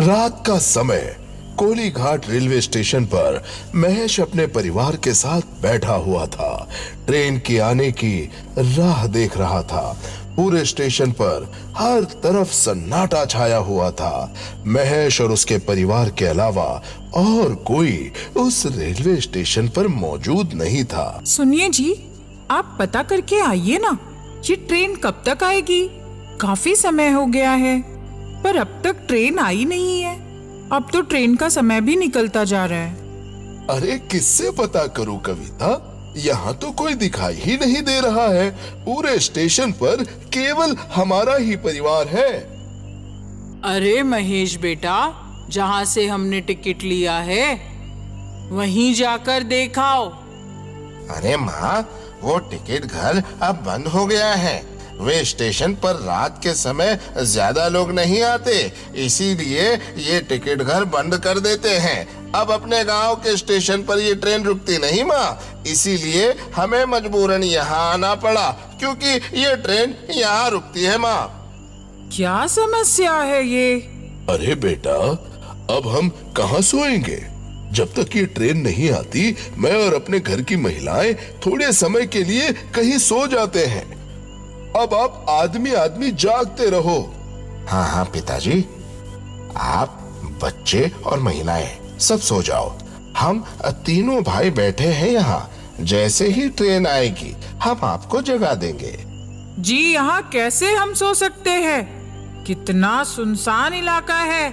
रात का समय कोली घाट रेलवे स्टेशन पर महेश अपने परिवार के साथ बैठा हुआ था। ट्रेन के आने की राह देख रहा था। पूरे स्टेशन पर हर तरफ सन्नाटा छाया हुआ था। महेश और उसके परिवार के अलावा और कोई उस रेलवे स्टेशन पर मौजूद नहीं था। सुनिए जी, आप पता करके आइए ना, ये ट्रेन कब तक आएगी? काफी समय हो गया है, पर अब तक ट्रेन आई नहीं है। अब तो ट्रेन का समय भी निकलता जा रहा है। अरे किससे पता करूं कविता, यहाँ तो कोई दिखाई ही नहीं दे रहा है। पूरे स्टेशन पर केवल हमारा ही परिवार है। अरे महेश बेटा, जहाँ से हमने टिकट लिया है वहीं जाकर देखाओ। अरे माँ, वो टिकट घर अब बंद हो गया है। वे स्टेशन पर रात के समय ज्यादा लोग नहीं आते, इसीलिए ये टिकट घर बंद कर देते हैं। अब अपने गांव के स्टेशन पर ये ट्रेन रुकती नहीं माँ, इसीलिए हमें मजबूरन यहाँ आना पड़ा, क्योंकि ये ट्रेन यहाँ रुकती है माँ। क्या समस्या है ये? अरे बेटा, अब हम कहाँ सोएंगे? जब तक ये ट्रेन नहीं आती, मैं और अपने घर की महिलाएं थोड़े समय के लिए कहीं सो जाते हैं। अब आप आदमी आदमी जागते रहो। हाँ हाँ पिताजी, आप, बच्चे और महिलाएं सब सो जाओ। हम तीनों भाई बैठे हैं यहाँ। जैसे ही ट्रेन आएगी हम आपको जगा देंगे। जी, यहाँ कैसे हम सो सकते हैं? कितना सुनसान इलाका है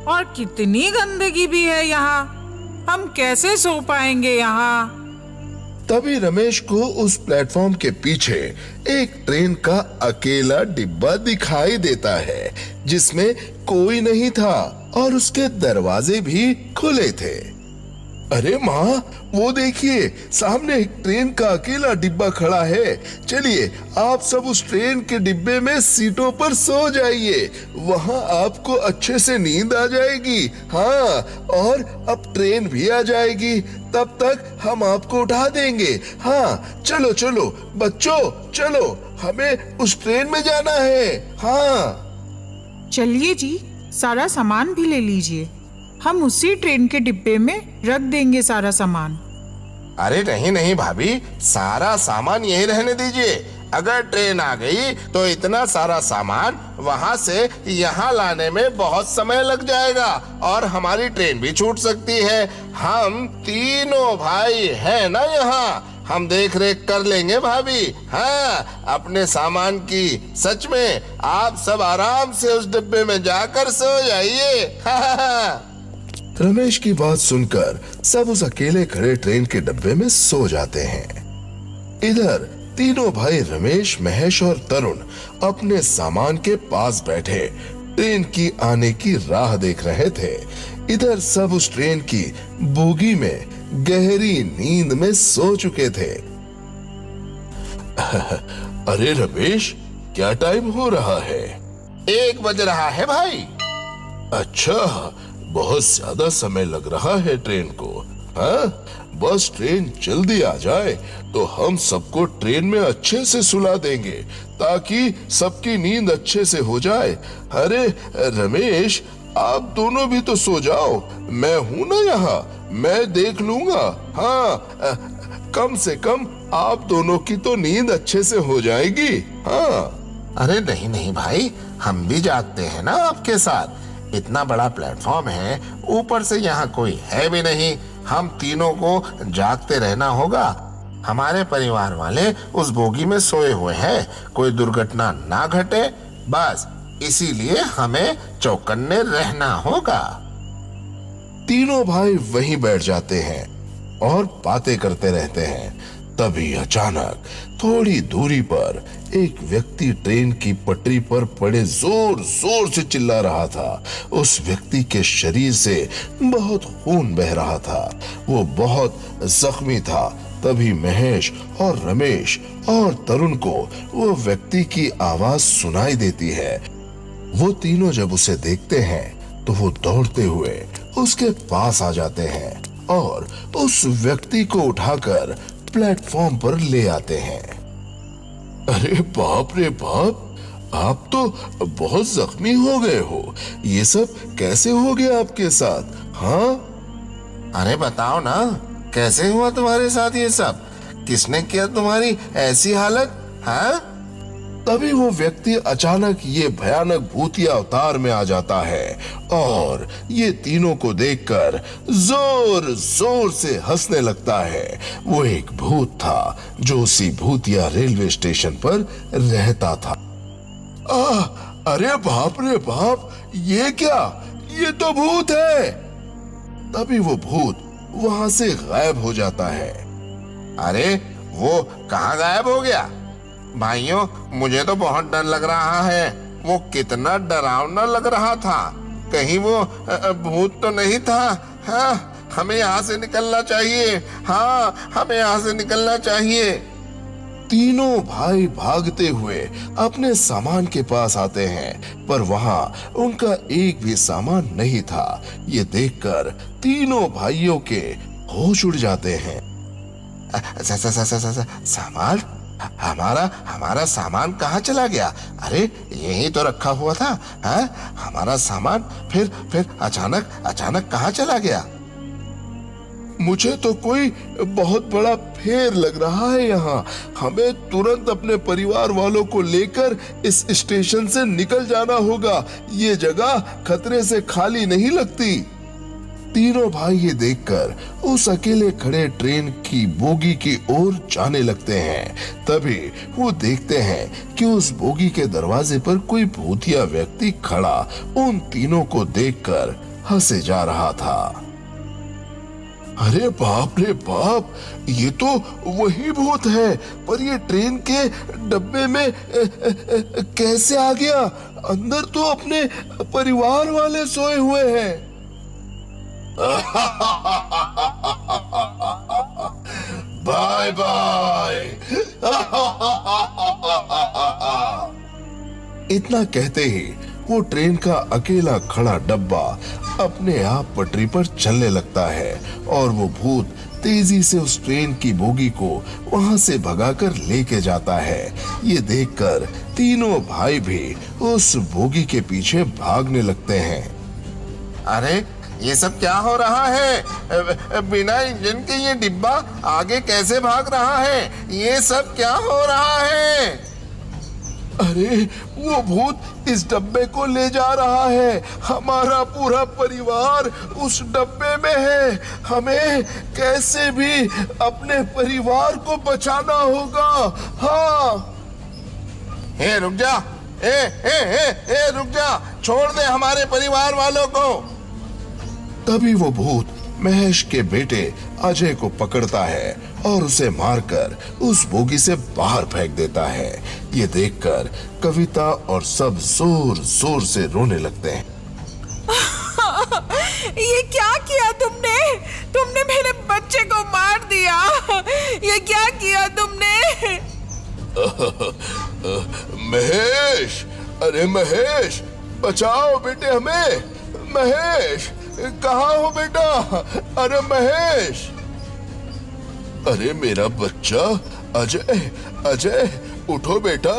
और कितनी गंदगी भी है यहाँ। हम कैसे सो पाएंगे यहाँ? तभी रमेश को उस प्लेटफॉर्म के पीछे एक ट्रेन का अकेला डिब्बा दिखाई देता है, जिसमें कोई नहीं था और उसके दरवाजे भी खुले थे। अरे माँ, वो देखिए, सामने एक ट्रेन का अकेला डिब्बा खड़ा है। चलिए आप सब उस ट्रेन के डिब्बे में सीटों पर सो जाइए, वहाँ आपको अच्छे से नींद आ जाएगी। हाँ, और अब ट्रेन भी आ जाएगी, तब तक हम आपको उठा देंगे। हाँ, चलो चलो बच्चों, चलो, हमें उस ट्रेन में जाना है। हाँ चलिए जी, सारा सामान भी ले लीजिए। हम उसी ट्रेन के डिब्बे में रख देंगे सारा सामान। अरे नहीं नहीं भाभी, सारा सामान यही रहने दीजिए। अगर ट्रेन आ गई तो इतना सारा सामान वहाँ से यहाँ लाने में बहुत समय लग जाएगा और हमारी ट्रेन भी छूट सकती है। हम तीनों भाई हैं ना यहाँ, हम देख रेख कर लेंगे भाभी। हाँ, अपने सामान की। सच में आप सब आराम से उस डिब्बे में जाकर सो जाइए। रमेश की बात सुनकर सब उस अकेले खड़े ट्रेन के डब्बे में सो जाते हैं। इधर तीनों भाई रमेश, महेश और तरुण अपने सामान के पास बैठे ट्रेन की आने की राह देख रहे थे। इधर सब उस ट्रेन की बोगी में गहरी नींद में सो चुके थे। अरे रमेश, क्या टाइम हो रहा है? 1 बज रहा है भाई। अच्छा, बहुत ज्यादा समय लग रहा है ट्रेन को। हाँ, बस ट्रेन जल्दी आ जाए तो हम सबको ट्रेन में अच्छे से सुला देंगे, ताकि सबकी नींद अच्छे से हो जाए। अरे रमेश, आप दोनों भी तो सो जाओ, मैं हूं ना यहाँ, मैं देख लूंगा। हाँ, कम से कम आप दोनों की तो नींद अच्छे से हो जाएगी। हाँ। अरे नहीं नहीं भाई, हम भी जागते हैं ना आपके साथ। इतना बड़ा प्लेटफॉर्म है, ऊपर से यहाँ कोई है भी नहीं, हम तीनों को जागते रहना होगा। हमारे परिवार वाले उस बोगी में सोए हुए हैं, कोई दुर्घटना ना घटे, बस इसीलिए हमें चौकन्ने रहना होगा। तीनों भाई वहीं बैठ जाते हैं और बातें करते रहते हैं। तभी अचानक थोड़ी दूरी पर एक व्यक्ति ट्रेन की पटरी पर पड़े जोर जोर से चिल्ला रहा था। उस व्यक्ति के शरीर से बहुत खून बह रहा था, वो बहुत जख्मी था। तभी महेश और रमेश और तरुण को वो व्यक्ति की आवाज सुनाई देती है। वो तीनों जब उसे देखते हैं तो वो दौड़ते हुए उसके पास आ जाते हैं और उस व्यक्ति को उठाकर प्लेटफॉर्म पर ले आते हैं। अरे बाप रे बाप, आप तो बहुत जख्मी हो गए हो। ये सब कैसे हो गया आपके साथ? हाँ, अरे बताओ ना, कैसे हुआ तुम्हारे साथ ये सब? किसने किया तुम्हारी ऐसी हालत? हाँ? तभी वो व्यक्ति अचानक ये भयानक भूतिया अवतार में आ जाता है और ये तीनों को देखकर जोर जोर से हंसने लगता है। वो एक भूत था जो उसी भूतिया रेलवे स्टेशन पर रहता था। अरे बाप रे बाप, ये क्या? ये तो भूत है। तभी वो भूत वहां से गायब हो जाता है। अरे वो कहाँ गायब हो गया? भाइयों, मुझे तो बहुत डर लग रहा है। वो कितना डरावना लग रहा था। कहीं वो भूत तो नहीं था? हाँ, हमें यहाँ से निकलना चाहिए। हाँ, हमें यहाँ से निकलना चाहिए। तीनों भाई भागते हुए अपने सामान के पास आते हैं, पर वहां उनका एक भी सामान नहीं था। ये देखकर तीनों भाइयों के होश उड़ जाते हैं। सामान? हमारा सामान कहाँ चला गया? अरे यही तो रखा हुआ था। हाँ, हमारा सामान फिर अचानक कहाँ चला गया? मुझे तो कोई बहुत बड़ा फेर लग रहा है यहाँ। हमें तुरंत अपने परिवार वालों को लेकर इस स्टेशन से निकल जाना होगा। ये जगह खतरे से खाली नहीं लगती। तीनों भाई ये देखकर उस अकेले खड़े ट्रेन की बोगी की ओर जाने लगते हैं। तभी वो देखते हैं कि उस बोगी के दरवाजे पर कोई भूतिया व्यक्ति खड़ा उन तीनों को देखकर हंसे जा रहा था। अरे बाप रे बाप, ये तो वही भूत है, पर ये ट्रेन के डब्बे में कैसे आ गया? अंदर तो अपने परिवार वाले सोए हुए हैं। Bye bye. इतना कहते ही वो ट्रेन का अकेला खड़ा डब्बा अपने आप पटरी पर चलने लगता है और वो भूत तेजी से उस ट्रेन की बोगी को वहां से भगाकर लेके जाता है। ये देखकर तीनों भाई भी उस बोगी के पीछे भागने लगते हैं। अरे ये सब क्या हो रहा है? बिना इंजन के ये डिब्बा आगे कैसे भाग रहा है? ये सब क्या हो रहा है? अरे वो भूत इस डब्बे को ले जा रहा है। हमारा पूरा परिवार उस डब्बे में है। हमें कैसे भी अपने परिवार को बचाना होगा। हाँ। रुक जा। रुक जा, छोड़ दे हमारे परिवार वालों को। तभी वो भूत महेश के बेटे अजय को पकड़ता है और उसे मारकर उस बोगी से बाहर फेंक देता है। ये देखकर कविता और सब जोर जोर से रोने लगते हैं। ये क्या किया तुमने? तुमने मेरे बच्चे को मार दिया। ये क्या किया तुमने? महेश, अरे महेश, बचाओ बेटे हमें। महेश, कहाँ हो बेटा? अरे महेश, अरे मेरा बच्चा अजय, अजय उठो बेटा।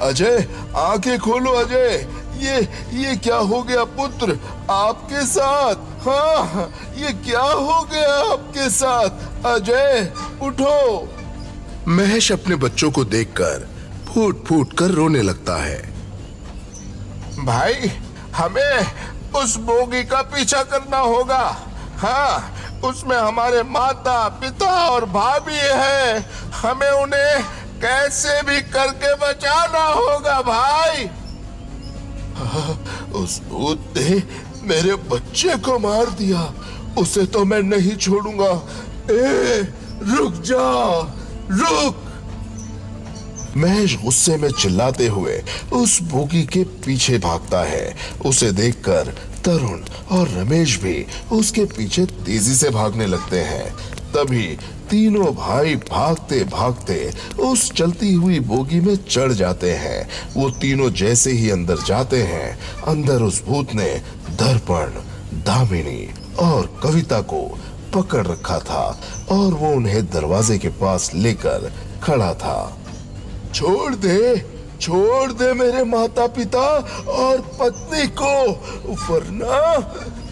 अजय, आंखें खोलो अजय। ये क्या हो गया पुत्र आपके साथ? हाँ, ये क्या हो गया आपके साथ? अजय उठो। महेश अपने बच्चों को देखकर फूट फूट कर रोने लगता है। भाई, हमें उस बोगी का पीछा करना होगा। हाँ, उसमें हमारे माता पिता और भाभी है। हमें उन्हें कैसे भी करके बचाना होगा भाई। उस भूत ने मेरे बच्चे को मार दिया। उसे तो मैं नहीं छोड़ूंगा। रुक जा, रुक। महेश गुस्से में चिल्लाते हुए उस बोगी के पीछे भागता है। उसे देखकर तरुण और रमेश भी उसके पीछे तेजी से भागने लगते हैं। तभी तीनों भाई भागते भागते उस चलती हुई बोगी में चढ़ जाते हैं। वो तीनों जैसे ही अंदर जाते हैं, अंदर उस भूत ने दर्पण, दामिनी और कविता को पकड़ रखा था और वो उन्हें दरवाजे के पास लेकर खड़ा था। छोड़ दे, छोड़ दे मेरे माता पिता और पत्नी को, वरना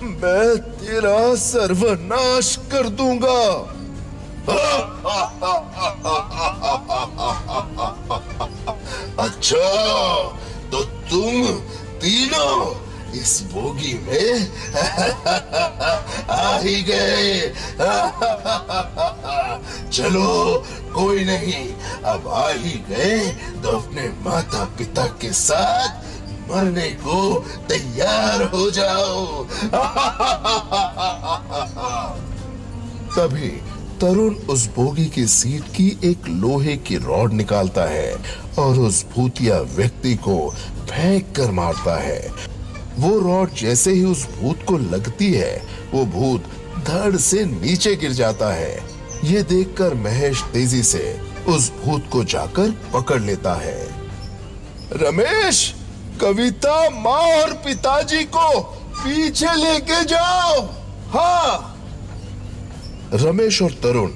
मैं तेरा सर्वनाश कर दूंगा। अच्छा, तो तुम तीनों इस बोगी में आ ही गए। चलो कोई नहीं, अब आ ही गए तो अपने माता पिता के साथ मरने को तैयार हो जाओ। तभी तरुण उस बोगी की सीट की एक लोहे की रॉड निकालता है और उस भूतिया व्यक्ति को फेंक कर मारता है। वो रॉड जैसे ही उस भूत को लगती है, वो भूत धड़ से नीचे गिर जाता है। ये देखकर महेश तेजी से उस भूत को जाकर पकड़ लेता है। रमेश, कविता, माँ और पिताजी को पीछे लेके जाओ। हाँ। रमेश और तरुण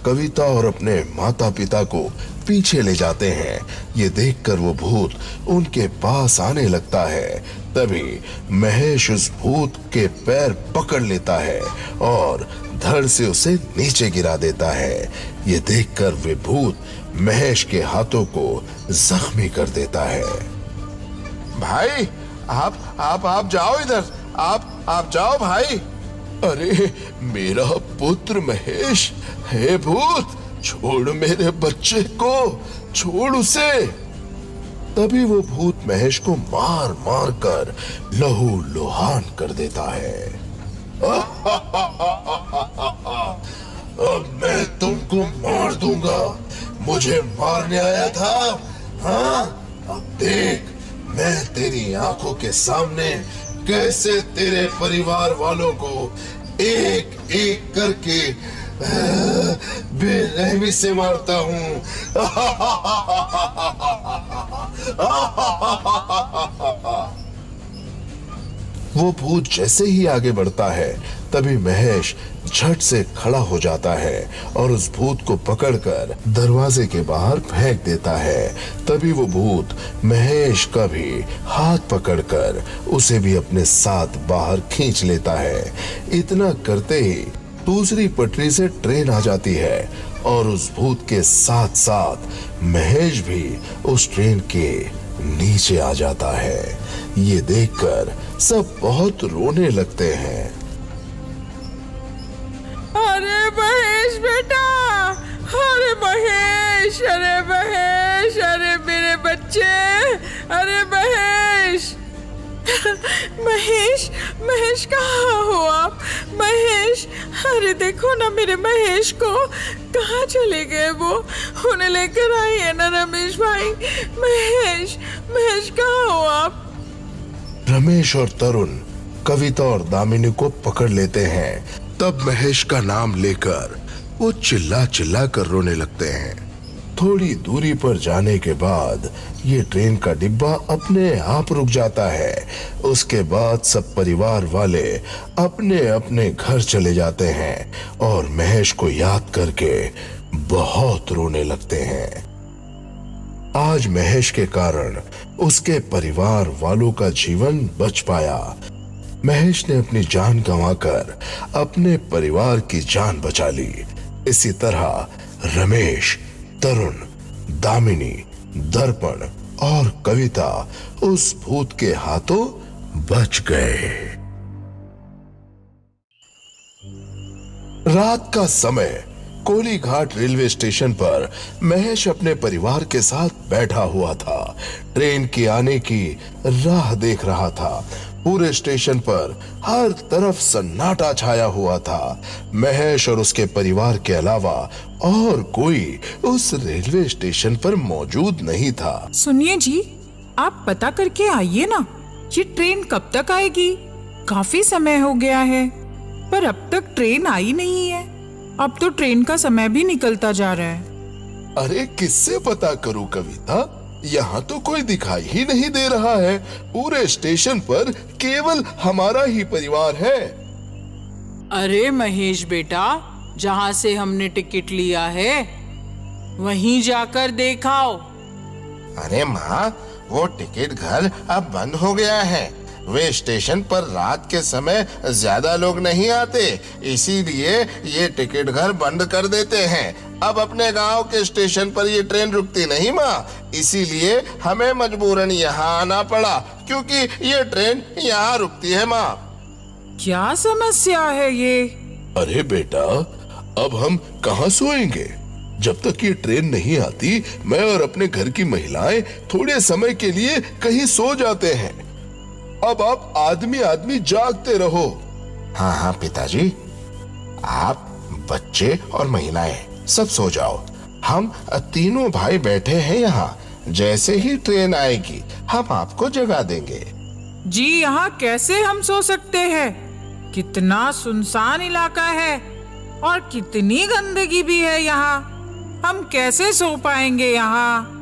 कविता और अपने माता पिता को पीछे ले जाते हैं। ये देखकर वो भूत उनके पास आने लगता है। तभी महेश उस भूत के पैर पकड़ लेता है और धड़ से उसे नीचे गिरा देता है। ये देखकर वे भूत महेश के हाथों को जख्मी कर देता है। भाई, आप जाओ इधर, आप जाओ भाई। अरे मेरा पुत्र महेश, हे भूत, छोड़ मेरे बच्चे को, छोड़ उसे। तभी वो भूत महेश को मार मार कर लहू लुहान कर देता है। अब मैं तुमको मार दूंगा, मुझे मारने आया था। हाँ, अब देख मैं तेरी आंखों के सामने कैसे तेरे परिवार वालों को एक एक करके बेरहमी से मारता हूं। वो भूत जैसे ही आगे बढ़ता है, तभी महेश झट से खड़ा हो जाता है और उस भूत को पकड़कर दरवाजे के बाहर फेंक देता है। तभी वो भूत महेश का भी हाथ पकड़कर उसे भी अपने साथ बाहर खींच लेता है। इतना करते ही दूसरी पटरी से ट्रेन आ जाती है और उस भूत के साथ साथ महेश भी उस ट्रेन के नीचे आ जाता है। ये देखकर सब बहुत रोने लगते हैं। अरे महेश बेटा, अरे महेश, अरे महेश, अरे मेरे बच्चे, अरे महेश। महेश, महेश कहाँ हो आप? महेश, अरे देखो ना मेरे महेश को, कहाँ चले गए वो? उन्हें लेकर आइए ना रमेश भाई। महेश, महेश कहाँ हो आप? रमेश और तरुण कविता और दामिनी को पकड़ लेते हैं। तब महेश का नाम लेकर वो चिल्ला चिल्ला कर रोने लगते हैं। थोड़ी दूरी पर जाने के बाद ये ट्रेन का डिब्बा अपने आप रुक जाता है। उसके बाद सब परिवार वाले अपने अपने घर चले जाते हैं और महेश को याद करके बहुत रोने लगते हैं। आज महेश के कारण उसके परिवार वालों का जीवन बच पाया। महेश ने अपनी जान गंवाकर अपने परिवार की जान बचा ली। इसी तरह रमेश, तरुण, दामिनी, दर्पण और कविता उस भूत के हाथों बच गए। रात का समय कोली घाट रेलवे स्टेशन पर महेश अपने परिवार के साथ बैठा हुआ था। ट्रेन के आने की राह देख रहा था। पूरे स्टेशन पर हर तरफ सन्नाटा छाया हुआ था। महेश और उसके परिवार के अलावा और कोई उस रेलवे स्टेशन पर मौजूद नहीं था। सुनिए जी, आप पता करके आइए ना, ये ट्रेन कब तक आएगी? काफी समय हो गया है, पर अब तक ट्रेन आई नहीं है। अब तो ट्रेन का समय भी निकलता जा रहा है। अरे किससे पता करूं कविता, यहाँ तो कोई दिखाई ही नहीं दे रहा है। पूरे स्टेशन पर केवल हमारा ही परिवार है। अरे महेश बेटा, जहाँ से हमने टिकट लिया है वहीं जाकर देखाओ। अरे माँ, वो टिकट घर अब बंद हो गया है। वे स्टेशन पर रात के समय ज्यादा लोग नहीं आते, इसीलिए ये टिकट घर बंद कर देते हैं। अब अपने गांव के स्टेशन पर ये ट्रेन रुकती नहीं माँ, इसीलिए हमें मजबूरन यहाँ आना पड़ा, क्योंकि ये ट्रेन यहाँ रुकती है माँ। क्या समस्या है ये? अरे बेटा, अब हम कहाँ सोएंगे? जब तक ये ट्रेन नहीं आती, मैं और अपने घर की महिलाएं थोड़े समय के लिए कहीं सो जाते हैं। अब आप आदमी आदमी जागते रहो। हाँ हाँ पिताजी, आप, बच्चे और महिलाएं सब सो जाओ। हम तीनों भाई बैठे हैं यहाँ। जैसे ही ट्रेन आएगी हम आपको जगा देंगे। जी, यहाँ कैसे हम सो सकते हैं? कितना सुनसान इलाका है और कितनी गंदगी भी है यहाँ। हम कैसे सो पाएंगे यहाँ?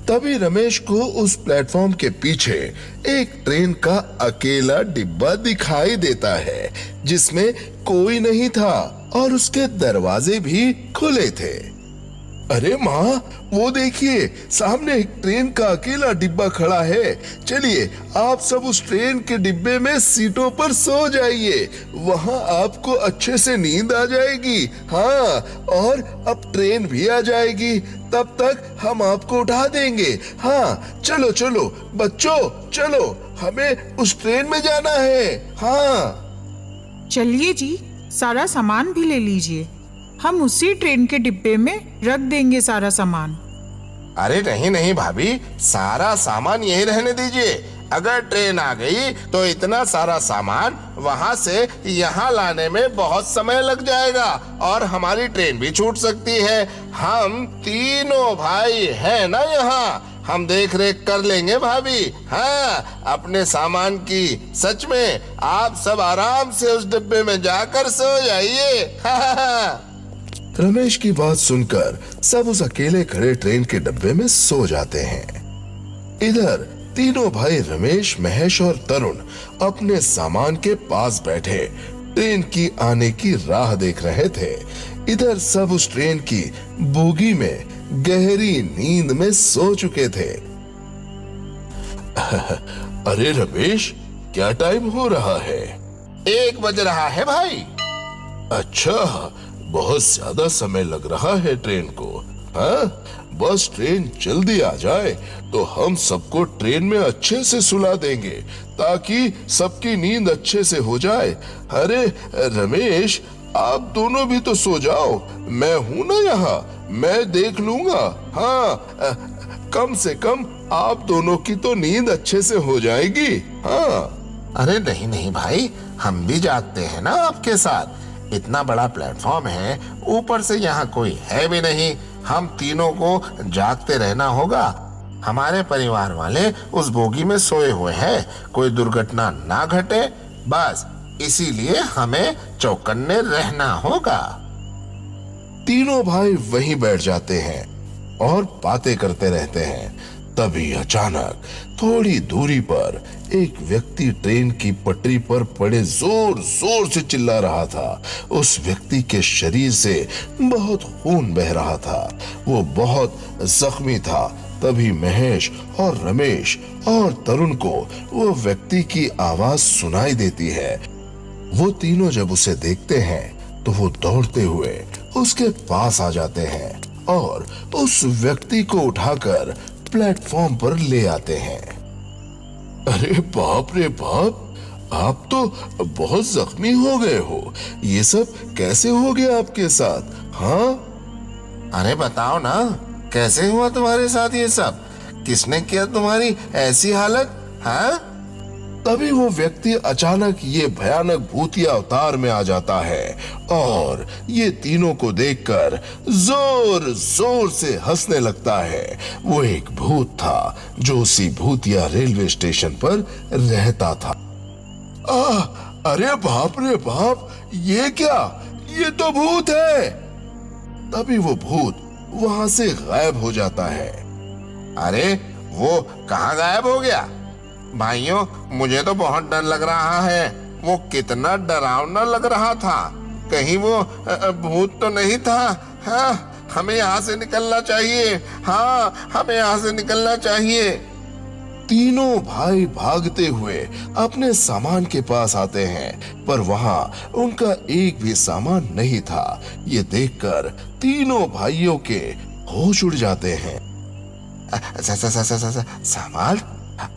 तभी रमेश को उस प्लेटफॉर्म के पीछे एक ट्रेन का अकेला डिब्बा दिखाई देता है, जिसमें कोई नहीं था और उसके दरवाजे भी खुले थे। अरे माँ, वो देखिए, सामने एक ट्रेन का अकेला डिब्बा खड़ा है। चलिए, आप सब उस ट्रेन के डिब्बे में सीटों पर सो जाइए। वहाँ आपको अच्छे से नींद आ जाएगी। हाँ, और अब ट्रेन भी आ जाएगी, तब तक हम आपको उठा देंगे। हाँ, चलो चलो बच्चों, चलो, हमें उस ट्रेन में जाना है। हाँ चलिए जी, सारा सामान भी ले लीजिए। हम उसी ट्रेन के डिब्बे में रख देंगे सारा सामान। अरे नहीं नहीं भाभी, सारा सामान यही रहने दीजिए। अगर ट्रेन आ गई तो इतना सारा सामान वहां से यहाँ लाने में बहुत समय लग जाएगा और हमारी ट्रेन भी छूट सकती है। हम तीनों भाई हैं ना यहाँ, हम देख रेख कर लेंगे भाभी। हाँ, अपने सामान की। सच में आप सब आराम से उस डिब्बे में जाकर सो जाइए। रमेश की बात सुनकर सब उस अकेले खड़े ट्रेन के डब्बे में सो जाते हैं। इधर तीनों भाई रमेश, महेश और तरुण अपने सामान के पास बैठे ट्रेन की आने की राह देख रहे थे। इधर सब उस ट्रेन की बोगी में गहरी नींद में सो चुके थे। अरे रमेश, क्या टाइम हो रहा है? 1 बज रहा है भाई। अच्छा, बहुत ज्यादा समय लग रहा है ट्रेन को। हाँ, बस ट्रेन जल्दी आ जाए तो हम सबको ट्रेन में अच्छे से सुला देंगे, ताकि सबकी नींद अच्छे से हो जाए। अरे रमेश, आप दोनों भी तो सो जाओ, मैं हूं ना यहाँ, मैं देख लूंगा। हाँ, कम से कम आप दोनों की तो नींद अच्छे से हो जाएगी। हाँ। अरे नहीं नहीं भाई, हम भी जागते हैं ना आपके साथ। इतना बड़ा प्लेटफॉर्म है, ऊपर से यहाँ कोई है भी नहीं, हम तीनों को जागते रहना होगा। हमारे परिवार वाले उस बोगी में सोए हुए हैं, कोई दुर्घटना ना घटे, बस इसीलिए हमें चौकन्ने रहना होगा। तीनों भाई वहीं बैठ जाते हैं और बातें करते रहते हैं। तभी अचानक थोड़ी दूरी पर एक व्यक्ति ट्रेन की पटरी पर पड़े जोर जोर से चिल्ला रहा था। उस व्यक्ति के शरीर से बहुत खून बह रहा था, वो बहुत जख्मी था। तभी महेश और रमेश और तरुण को वो व्यक्ति की आवाज सुनाई देती है। वो तीनों जब उसे देखते हैं तो वो दौड़ते हुए उसके पास आ जाते हैं और उस व्यक्ति को उठाकर प्लेटफॉर्म पर ले आते हैं। अरे बाप रे बाप, आप तो बहुत जख्मी हो गए हो। ये सब कैसे हो गया आपके साथ? हाँ, अरे बताओ ना, कैसे हुआ तुम्हारे साथ ये सब? किसने किया तुम्हारी ऐसी हालत? हाँ? तभी वो व्यक्ति अचानक ये भयानक भूतिया अवतार में आ जाता है और ये तीनों को देखकर जोर जोर से हंसने लगता है। वो एक भूत था जो उसी भूतिया रेलवे स्टेशन पर रहता था। अरे बाप रे बाप, ये क्या? ये तो भूत है। तभी वो भूत वहां से गायब हो जाता है। अरे वो कहाँ गायब हो गया? भाइयों, मुझे तो बहुत डर लग रहा है। वो कितना डरावना लग रहा था। कहीं वो भूत तो नहीं था? हाँ हमें यहाँ से निकलना चाहिए। हाँ, हमें यहाँ से निकलना चाहिए। तीनों भाई भागते हुए अपने सामान के पास आते हैं, पर वहां उनका एक भी सामान नहीं था। ये देखकर तीनों भाइयों के होश उड़ जाते हैं। सामान?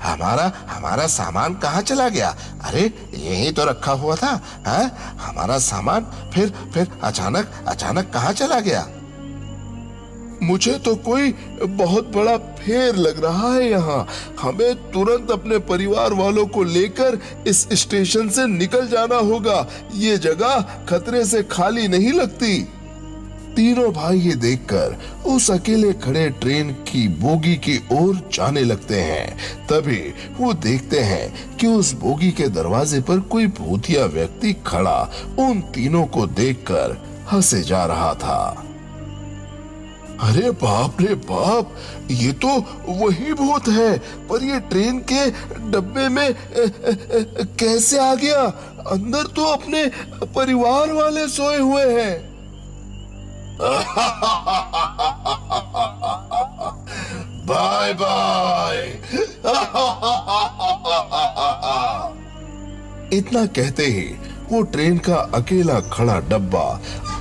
हमारा सामान कहाँ चला गया? अरे यही तो रखा हुआ था। हाँ, हमारा सामान फिर अचानक कहाँ चला गया? मुझे तो कोई बहुत बड़ा फेर लग रहा है यहाँ। हमें तुरंत अपने परिवार वालों को लेकर इस स्टेशन से निकल जाना होगा। ये जगह खतरे से खाली नहीं लगती। तीनों भाई ये देखकर उस अकेले खड़े ट्रेन की बोगी की ओर जाने लगते हैं। तभी वो देखते हैं कि उस बोगी के दरवाजे पर कोई भूतिया व्यक्ति खड़ा उन तीनों को देखकर हंसे जा रहा था। अरे बाप रे बाप, ये तो वही भूत है, पर ये ट्रेन के डब्बे में कैसे आ गया? अंदर तो अपने परिवार वाले सोए हुए हैं। Bye bye. इतना कहते ही वो ट्रेन का अकेला खड़ा डब्बा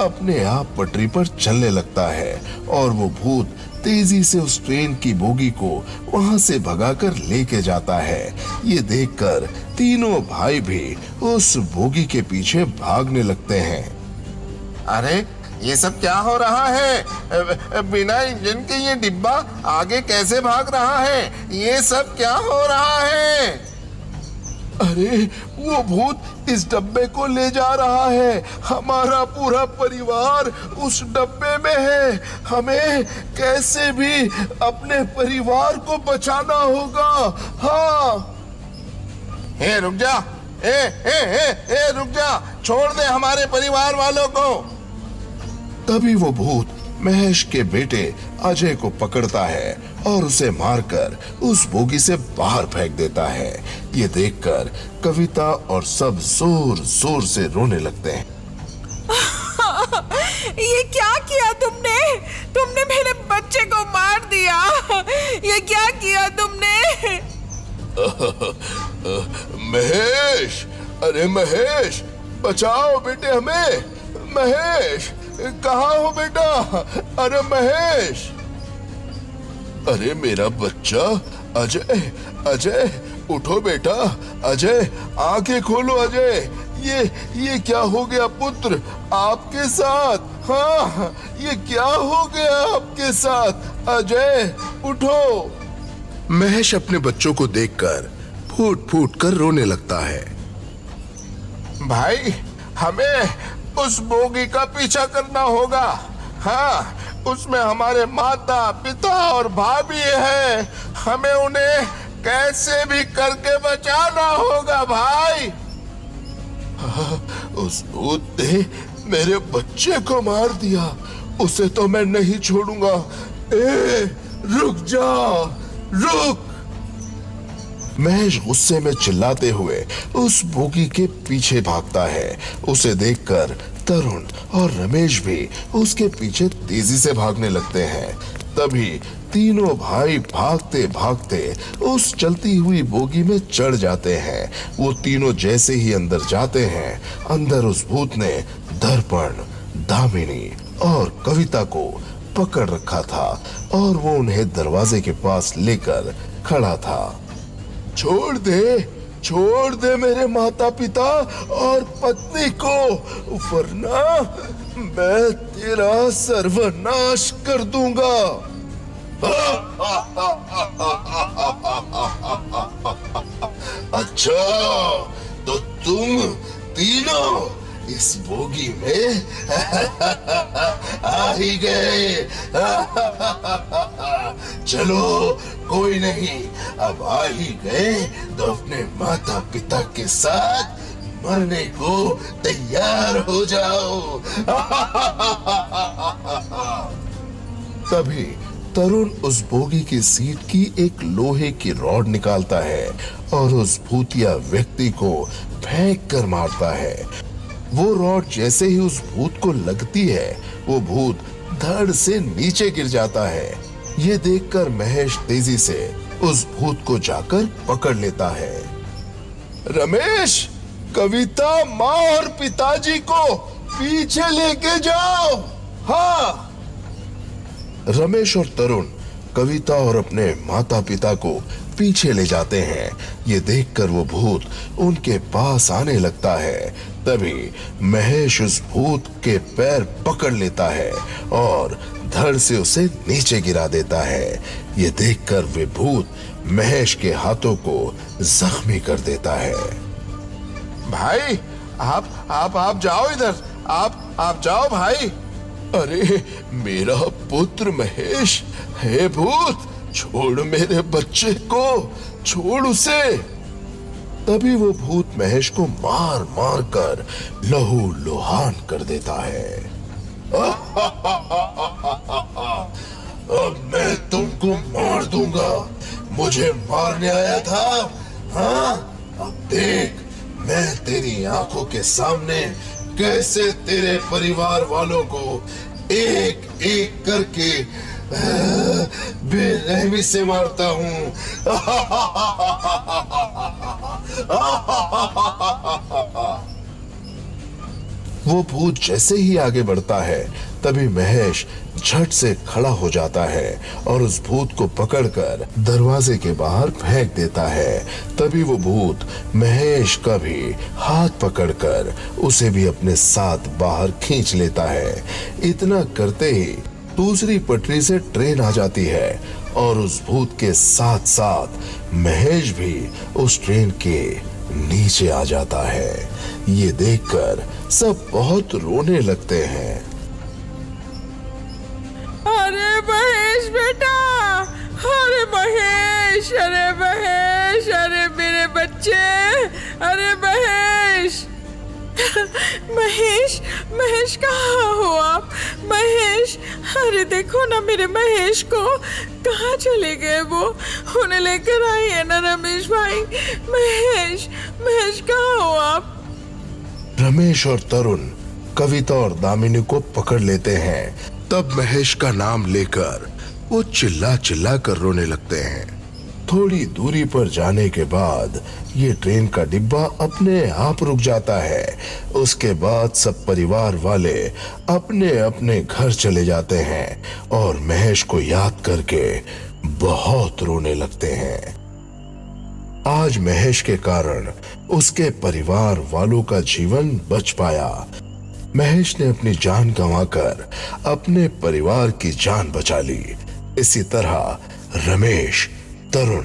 अपने आप पटरी पर चलने लगता है और वो भूत तेजी से उस ट्रेन की बोगी को वहां से भगाकर लेके जाता है। ये देखकर तीनों भाई भी उस बोगी के पीछे भागने लगते हैं। अरे ये सब क्या हो रहा है? बिना इंजन के ये डिब्बा आगे कैसे भाग रहा है? ये सब क्या हो रहा है? अरे वो भूत इस डब्बे को ले जा रहा है। हमारा पूरा परिवार उस डब्बे में है। हमें कैसे भी अपने परिवार को बचाना होगा। हाँ। ए रुक जा। ए रुक जा। छोड़ दे हमारे परिवार वालों को। तभी वो भूत महेश के बेटे अजय को पकड़ता है और उसे मारकर उस बोगी से बाहर फेंक देता है। ये देखकर कविता और सब जोर जोर से रोने लगते हैं। ये क्या किया तुमने? तुमने मेरे बच्चे को मार दिया। ये क्या किया तुमने? महेश, अरे महेश, बचाओ बेटे हमें। महेश, कहाँ हो बेटा? अरे महेश, अरे मेरा बच्चा अजय, अजय उठो बेटा। अजय, आंखें खोलो अजय। ये क्या हो गया पुत्र आपके साथ? हाँ, ये क्या हो गया आपके साथ? अजय उठो। महेश अपने बच्चों को देखकर फूट फूट कर रोने लगता है। भाई, हमें उस बोगी का पीछा करना होगा। हाँ, उसमें हमारे माता पिता और भाभी है। हमें उन्हें कैसे भी करके बचाना होगा भाई। उस भूत ने मेरे बच्चे को मार दिया। उसे तो मैं नहीं छोड़ूंगा। रुक जा, रुक। महेश गुस्से में चिल्लाते हुए उस बोगी के पीछे भागता है। उसे देखकर तरुण और रमेश भी उसके पीछे तेजी से भागने लगते हैं। तभी तीनों भाई भागते भागते उस चलती हुई बोगी में चढ़ जाते हैं। वो तीनों जैसे ही अंदर जाते हैं, अंदर उस भूत ने दर्पण, दामिनी और कविता को पकड़ रखा था और वो उन्हें दरवाजे के पास लेकर खड़ा था। छोड़ दे मेरे माता पिता और पत्नी को, वरना मैं तेरा सर्वनाश कर दूंगा। अच्छा, तो तुम तीनों इस बोगी में आ ही गए। चलो कोई नहीं, अब आ ही गए तो अपने माता पिता के साथ मरने को तैयार हो जाओ। तभी तरुण उस बोगी की सीट की एक लोहे की रॉड निकालता है और उस भूतिया व्यक्ति को फेंक कर मारता है। वो रॉड जैसे ही उस भूत को लगती है, वो भूत धड़ से नीचे गिर जाता है। ये देखकर महेश तेजी से उस भूत को जाकर पकड़ लेता है। रमेश, कविता, माँ और पिताजी को पीछे लेके जाओ। हाँ। रमेश और तरुण कविता और अपने माता पिता को पीछे ले जाते हैं। ये देखकर वो भूत उनके पास आने लगता है। तभी महेश उस भूत के पैर पकड़ लेता है और धड़ से उसे नीचे गिरा देता है। ये देखकर वे भूत महेश के हाथों को जख्मी कर देता है। भाई, आप जाओ इधर, आप जाओ भाई। अरे मेरा पुत्र महेश, हे भूत, छोड़ मेरे बच्चे को, छोड़ उसे। तभी वो भूत महेश को मार मार कर लहू लुहान कर देता है। अब मैं तुमको मार दूंगा। मुझे मारने आया था, हाँ? अब देख, मैं तेरी आंखों के सामने कैसे तेरे परिवार वालों को एक एक करके बेरहमी से मारता हूं। वो भूत जैसे ही आगे बढ़ता है तभी महेश झट से खड़ा हो जाता है और उस भूत को पकड़कर दरवाजे के बाहर फेंक देता है। तभी वो भूत महेश का भी हाथ पकड़कर उसे भी अपने साथ बाहर खींच लेता है। इतना करते ही दूसरी पटरी से ट्रेन आ जाती है और उस भूत के साथ साथ महेश भी उस ट्रेन के नीचे आ जाता है। ये देखकर सब बहुत रोने लगते हैं। अरे महेश बेटा, अरे महेश, अरे महेश, अरे मेरे बच्चे, अरे महेश। महेश, महेश कहाँ हो आप? महेश, अरे देखो ना मेरे महेश को, कहाँ चले गए वो? उन्हें लेकर आइए ना रमेश भाई। महेश, महेश कहाँ हो आप? रमेश और तरुण कविता और दामिनी को पकड़ लेते हैं। तब महेश का नाम लेकर वो चिल्ला चिल्ला कर रोने लगते हैं। थोड़ी दूरी पर जाने के बाद ये ट्रेन का डिब्बा अपने आप रुक जाता है। उसके बाद सब परिवार वाले अपने अपने घर चले जाते हैं और महेश को याद करके बहुत रोने लगते हैं। आज महेश के कारण उसके परिवार वालों का जीवन बच पाया। महेश ने अपनी जान गंवाकर अपने परिवार की जान बचा ली। इसी तरह रमेश, तरुण,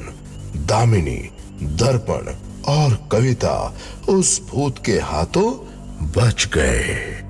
दामिनी, दर्पण और कविता उस भूत के हाथों बच गए।